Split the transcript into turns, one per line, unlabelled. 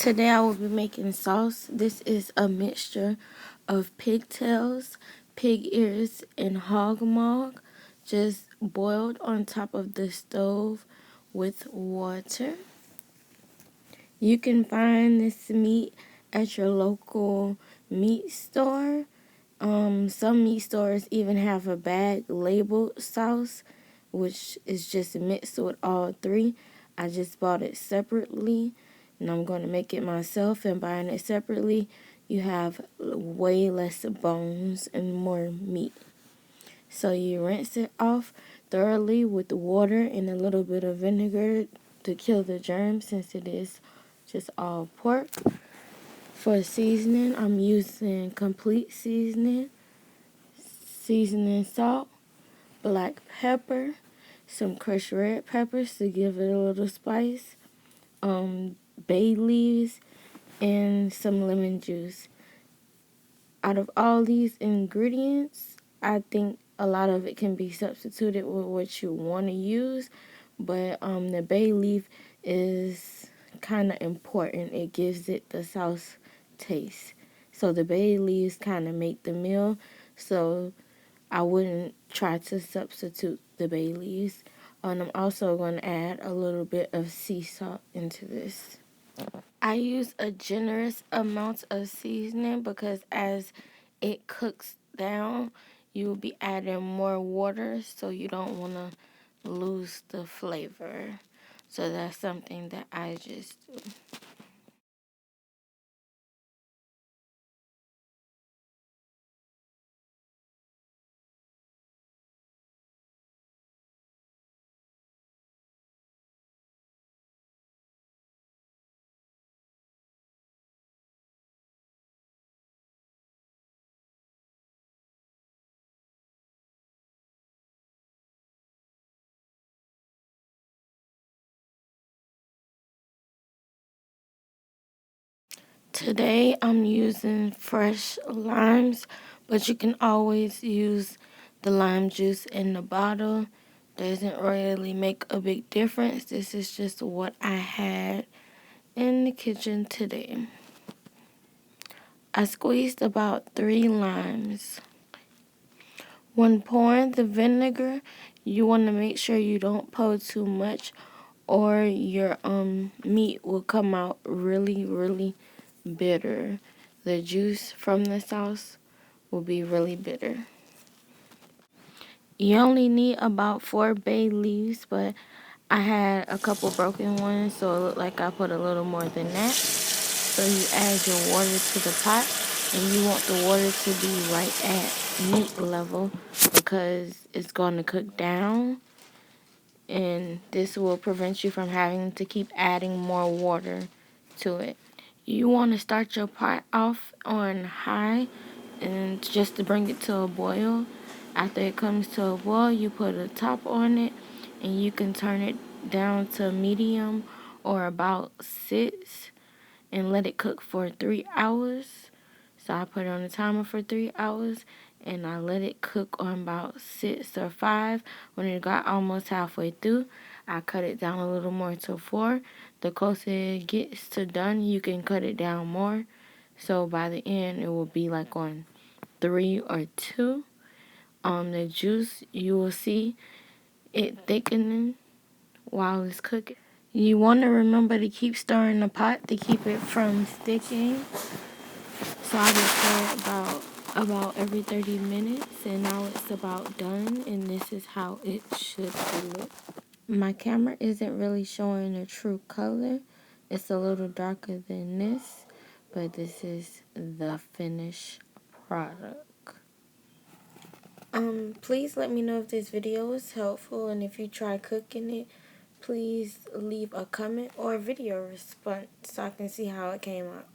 Today I will be making sauce. This is a mixture of pigtails, pig ears, and hog maw, just boiled on top of the stove with water. You can find this meat at your local meat store. Some meat stores even have a bag labeled sauce, which is just mixed with all three. I just bought it separately, and I'm going to make it myself. And buying it separately, you have way less bones and more meat. So you rinse it off thoroughly with water and a little bit of vinegar to kill the germs, since it is just all pork. For seasoning, I'm using complete seasoning salt, black pepper, some crushed red peppers to give it a little spice, bay leaves, and some lemon juice. Out of all these ingredients, I think a lot of it can be substituted with what you want to use, but the bay leaf is kind of important. It gives it the sauce taste. So the bay leaves kind of make the meal, so I wouldn't try to substitute the bay leaves. And I'm also going to add a little bit of sea salt into this. I use a generous amount of seasoning because as it cooks down, you will be adding more water, so you don't want to lose the flavor. So that's something that I just do. Today I'm using fresh limes, but you can always use the lime juice in the bottle. Doesn't really make a big difference. This is just what I had in the kitchen today. I squeezed about 3 limes. When pouring the vinegar, you want to make sure you don't pour too much, or your meat will come out really bitter. The juice from the sauce will be really bitter. You only need about 4 bay leaves, but I had a couple broken ones, so it looked like I put a little more than that. So you add your water to the pot, and you want the water to be right at meat level because it's going to cook down, and this will prevent you from having to keep adding more water to it. You want to start your pot off on high and just to bring it to a boil. After it comes to a boil, you put a top on it, and you can turn it down to medium or about 6 and let it cook for 3 hours. So I put it on the timer for 3 hours, and I let it cook on about 6 or 5. When it got almost halfway through, I cut it down a little more to 4. The closer it gets to done, you can cut it down more. So by the end, it will be like on 3 or 2. The juice, you will see it thickening while it's cooking. You want to remember to keep stirring the pot to keep it from sticking. So I just stir it about every 30 minutes, and now it's about done, and this is how it should look. My camera isn't really showing a true color. It's a little darker than this, but this is the finished product. Please let me know if this video was helpful, and if you try cooking it, please leave a comment or a video response so I can see how it came out.